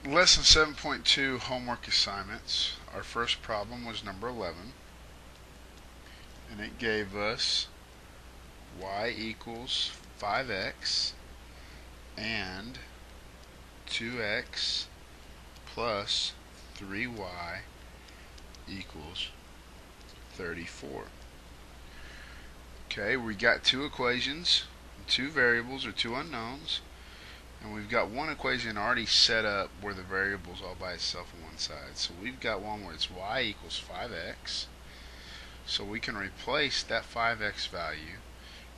Lesson 7.2 homework assignments. Our first problem was number 11, and it gave us y equals 5x and 2x plus 3y equals 34. Okay, we got two equations, two variables or two unknowns, and we've got one equation already set up where the variable's all by itself on one side. So we've got one where it's y equals 5x. So we can replace that 5x value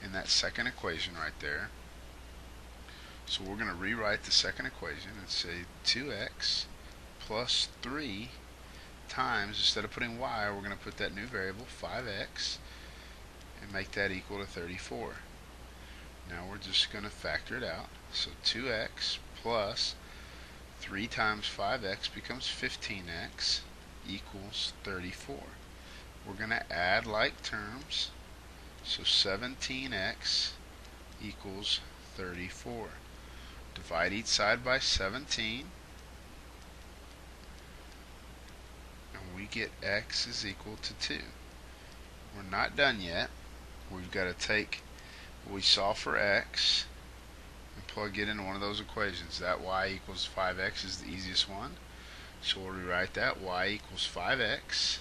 in that second equation right there. So we're going to rewrite the second equation and say 2x plus 3 times, instead of putting y, we're going to put that new variable 5x and make that equal to 34. Now we're just going to factor it out. So 2x plus 3 times 5x becomes 15x equals 34. We're going to add like terms. So 17x equals 34. Divide each side by 17. And we get x is equal to 2. We're not done yet. We've got to take what we saw for x and plug it into one of those equations. That y equals 5x is the easiest one. So we'll rewrite that. Y equals 5x.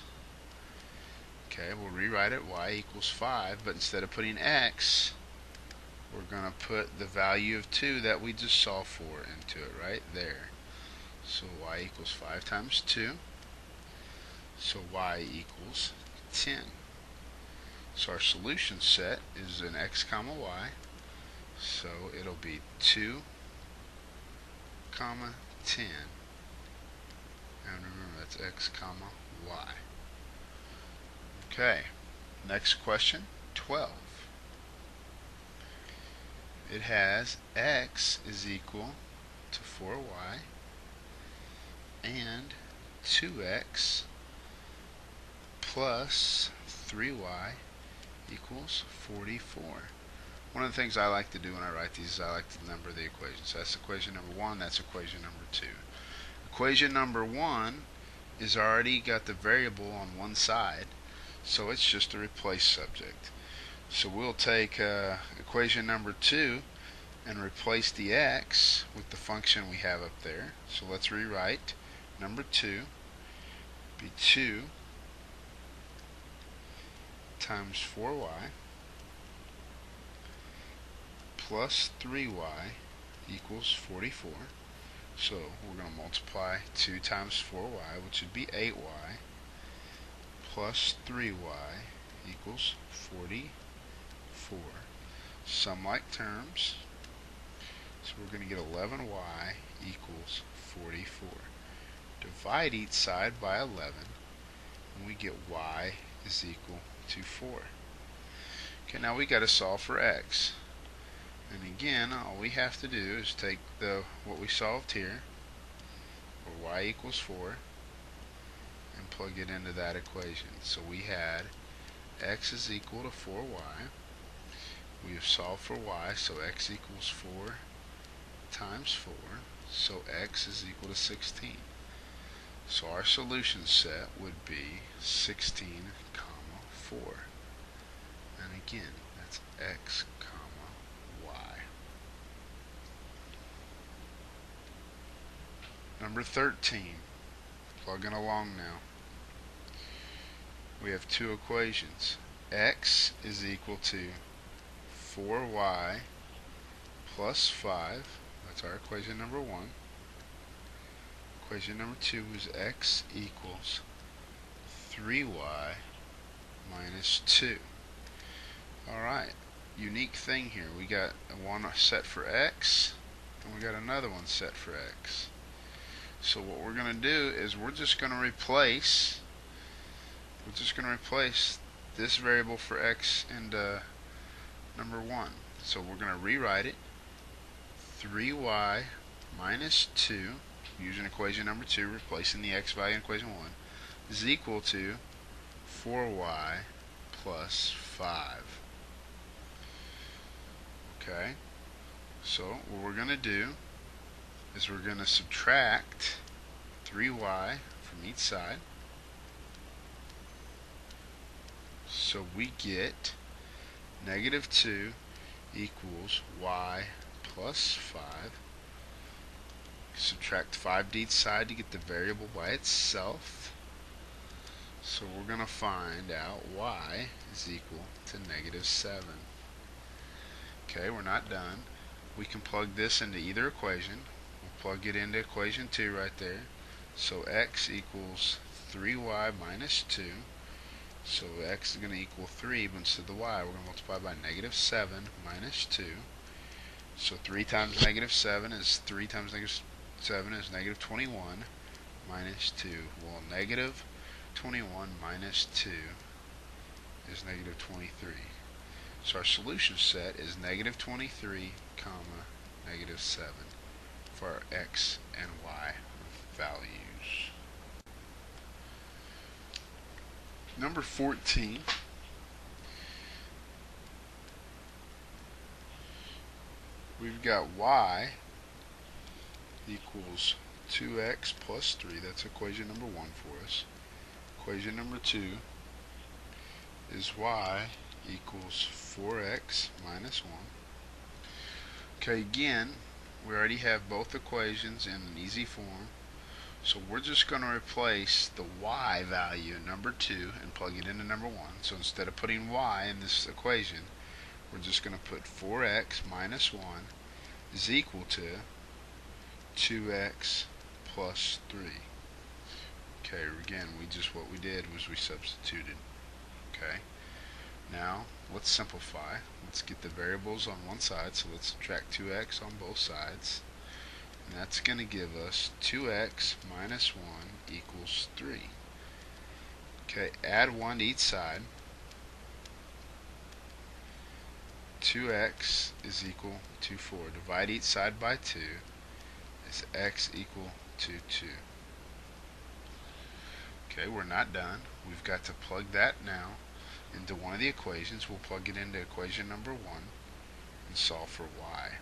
Okay, we'll rewrite it. Y equals 5, but instead of putting x, we're going to put the value of 2 that we just solved for into it right there. So y equals 5 times 2. So y equals 10. So our solution set is an x comma y. So it'll be 2 comma 10. And remember, that's x comma y. Okay, next question, 12. It has x is equal to 4y and 2x plus 3y equals 44. One of the things I like to do when I write these is I like to number the equations. So that's equation number 1, that's equation number 2. Equation number 1 is already got the variable on one side, so it's just a replace subject. So we'll take equation number 2 and replace the x with the function we have up there. So let's rewrite number 2 be 2 times 4y plus 3y equals 44. So we're going to multiply 2 times 4y, which would be 8y, plus 3y equals 44. Sum like terms. So we're going to get 11y equals 44. Divide each side by 11, and we get y is equal to 4. Okay, now we got to solve for x. And again, all we have to do is take what we solved here, where y equals 4, and plug it into that equation. So we had x is equal to 4y. We have solved for y, so x equals 4 times 4, so x is equal to 16. So our solution set would be 16 comma 4. And again, that's x comma y. Number 13. Plugging along now. We have two equations. X is equal to 4y plus 5. That's our equation number 1. Equation number 2 is x equals 3y minus 2. Alright, unique thing here. We got one set for x, and we got another one set for x. So what we're going to do is we're just going to replace this variable for x into number 1. So we're going to rewrite it. 3y minus 2, using equation number 2, replacing the x value in equation 1, is equal to 4y plus 5. Okay, so what we're going to do is we're going to subtract 3y from each side. So we get negative 2 equals y plus 5. Subtract 5 to each side to get the variable by itself. So we're going to find out y is equal to negative 7. Okay, we're not done. We can plug this into either equation. We'll plug it into equation 2 right there. So x equals 3y minus 2. So x is going to equal 3, but instead of the y, we're going to multiply by negative 7 minus 2. So 3 times negative 7 is 3 times negative 7 is negative 21 minus 2. Well, negative 21 minus 2 is negative 23. So our solution set is negative 23, comma, negative 7 for our x and y values. Number 14. We've got y equals 2x plus 3. That's equation number 1 for us. Equation number 2 is y equals 4x minus 1. Okay, again, we already have both equations in an easy form. So we're just going to replace the y value in number 2 and plug it into number 1. So instead of putting y in this equation, we're just going to put 4x minus 1 is equal to 2x plus 3. Okay, again, what we did was we substituted. Okay, now let's simplify. Let's get the variables on one side, so let's subtract 2x on both sides. And that's going to give us 2x minus 1 equals 3. Okay, add 1 to each side. 2x is equal to 4. Divide each side by 2 is x equal to 2. Okay, we're not done. We've got to plug that now into one of the equations. We'll plug it into equation number 1 and solve for y.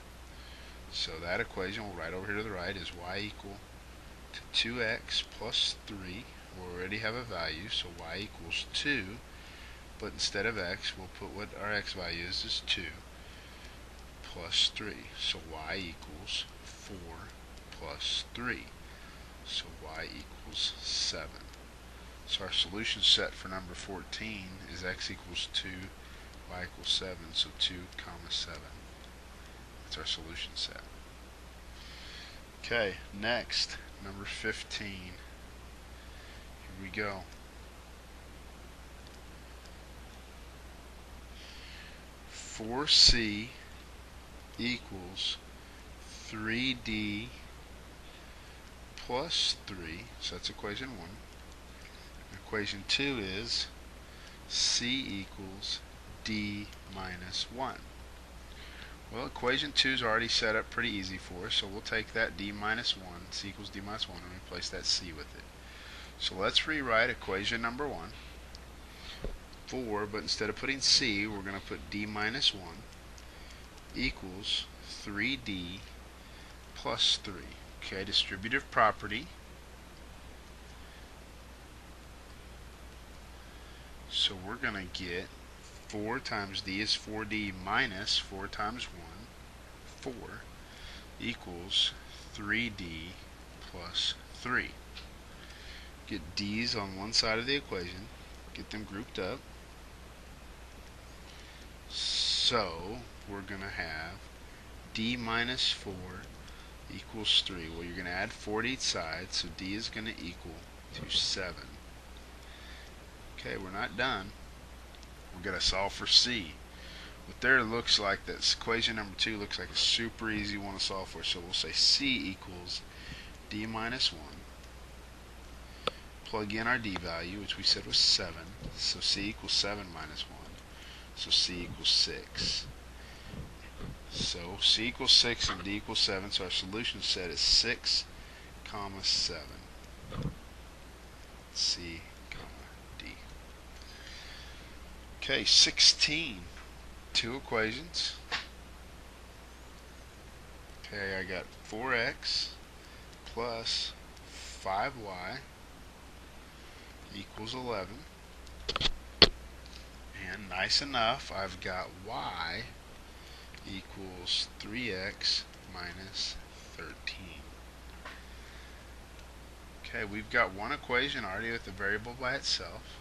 So that equation we'll write over here to the right is y equal to 2x plus 3. We already have a value, so y equals 2. But instead of x, we'll put what our x value is 2 plus 3. So y equals 4 plus 3. So y equals 7. So our solution set for number 14 is x equals 2, y equals 7. So 2 comma 7. That's our solution set. Okay, next, number 15. Here we go. Four C equals 3D plus 3. So that's equation 1. Equation 2 is C equals D minus 1. Well, equation 2 is already set up pretty easy for us, so we'll take that D minus 1, C equals D minus 1, and replace that C with it. So let's rewrite equation number 1. 4, but instead of putting C, we're going to put D minus 1 equals 3D plus 3. Okay, distributive property. So we're going to get 4 times D is 4D minus 4 times 1, 4, equals 3D plus 3. Get D's on one side of the equation, get them grouped up. So we're going to have D minus 4 equals 3. Well, you're going to add 4 to each side, so D is going to equal to 7. Okay, we're not done. We're going to solve for C. But there it looks like that equation number 2 looks like a super easy one to solve for. So we'll say C equals D minus 1. Plug in our D value, which we said was 7. So C equals 7 minus 1. So C equals 6. So C equals 6 and D equals 7. So our solution set is 6, comma 7. C, comma D. Okay, 16. Two equations. Okay, I got 4x plus 5y equals 11. And nice enough, I've got y equals 3x minus 13. Okay, we've got one equation already with the variable by itself.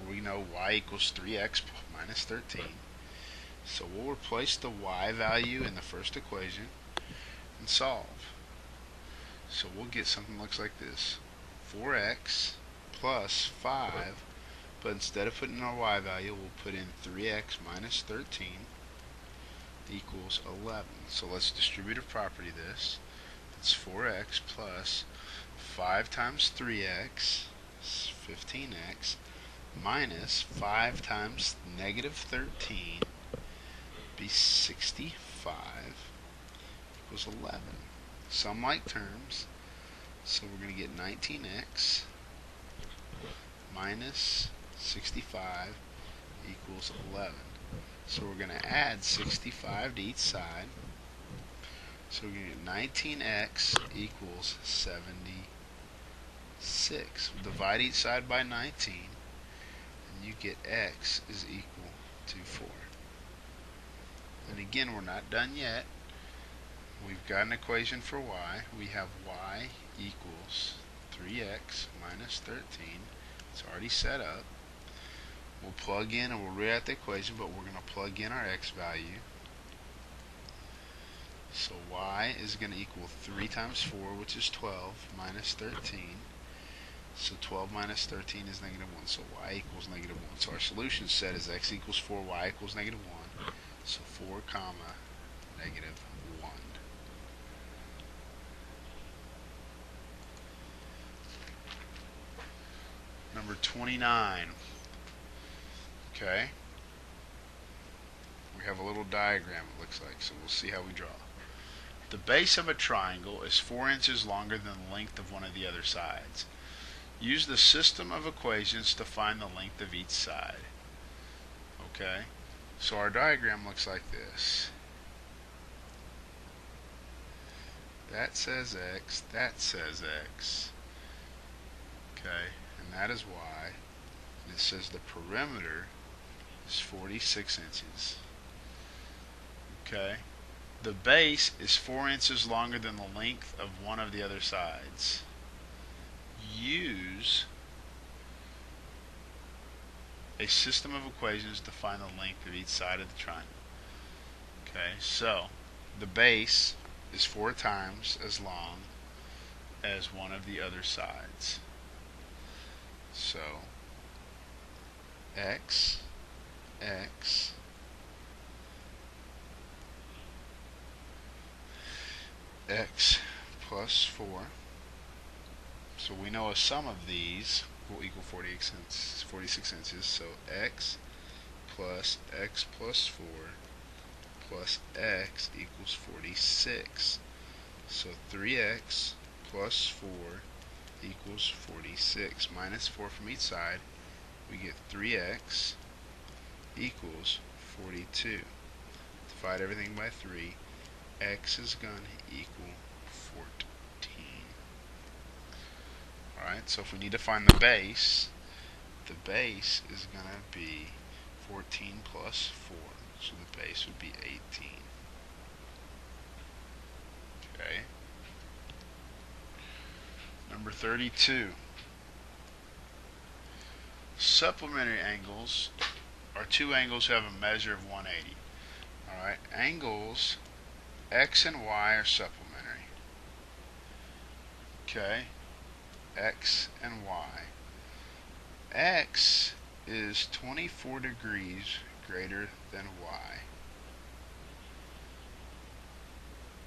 We know y equals 3x minus 13. So we'll replace the y value in the first equation and solve. So we'll get something that looks like this. 4x plus 5, but instead of putting in our y value, we'll put in 3x minus 13 equals 11. So let's distributive property this. It's 4x plus 5 times 3x is 15x minus 5 times negative 13 be 65 equals 11. Some like terms, so we're going to get 19x minus 65 equals 11. So we're going to add 65 to each side. So we're going to get 19x equals 76. We'll divide each side by 19, and you get x is equal to 4. And again, we're not done yet. We've got an equation for y. We have y equals 3x minus 13. It's already set up. We'll plug in and we'll rewrite the equation, but we're going to plug in our x value. So y is going to equal 3 times 4, which is 12, minus 13. So 12 minus 13 is negative 1, so y equals negative 1. So our solution set is x equals 4, y equals negative 1. So 4 comma negative 1. Number 29. Okay. We have a little diagram, it looks like, so we'll see how we draw. The base of a triangle is 4 inches longer than the length of one of the other sides. Use the system of equations to find the length of each side. Okay, so our diagram looks like this. That says x, that says x. Okay, and that is y. And it says the perimeter is 46 inches. Okay, the base is 4 inches longer than the length of one of the other sides. Use a system of equations to find the length of each side of the triangle. Okay, so the base is 4 times as long as one of the other sides. So x plus 4. So we know a sum of these will equal 46 inches. So x plus 4 plus x equals 46. So 3x plus 4 equals 46. Minus 4 from each side, we get 3x equals 42. Divide everything by 3. X is going to equal 14. Alright, so if we need to find the base is going to be 14 plus 4. So the base would be 18. Okay. Number 32. Supplementary angles are two angles who have a measure of 180. Alright, angles x and y are supplementary. Okay, x and y. X is 24 degrees greater than y.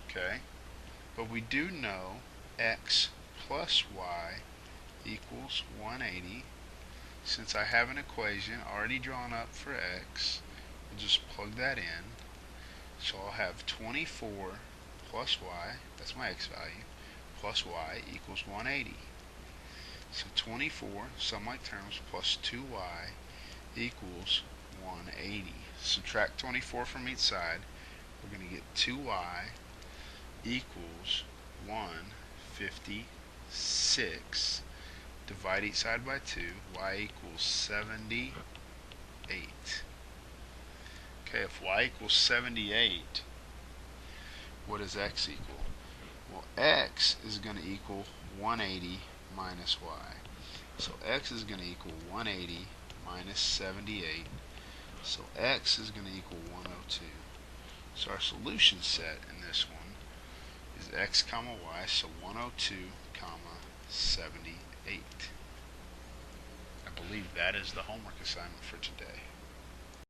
Okay, but we do know x plus y equals 180. Since I have an equation already drawn up for x, we'll just plug that in. So I'll have 24 plus y, that's my x value, plus y equals 180. So 24, sum like terms, plus 2y equals 180. Subtract 24 from each side, we're going to get 2y equals 150. 56. Divide each side by 2. Y equals 78. Okay, if y equals 78, what does x equal? Well, x is going to equal 180 minus y. So x is going to equal 180 minus 78. So x is going to equal 102. So our solution set in this one is x comma y, so 102 comma 78. I believe that is the homework assignment for today.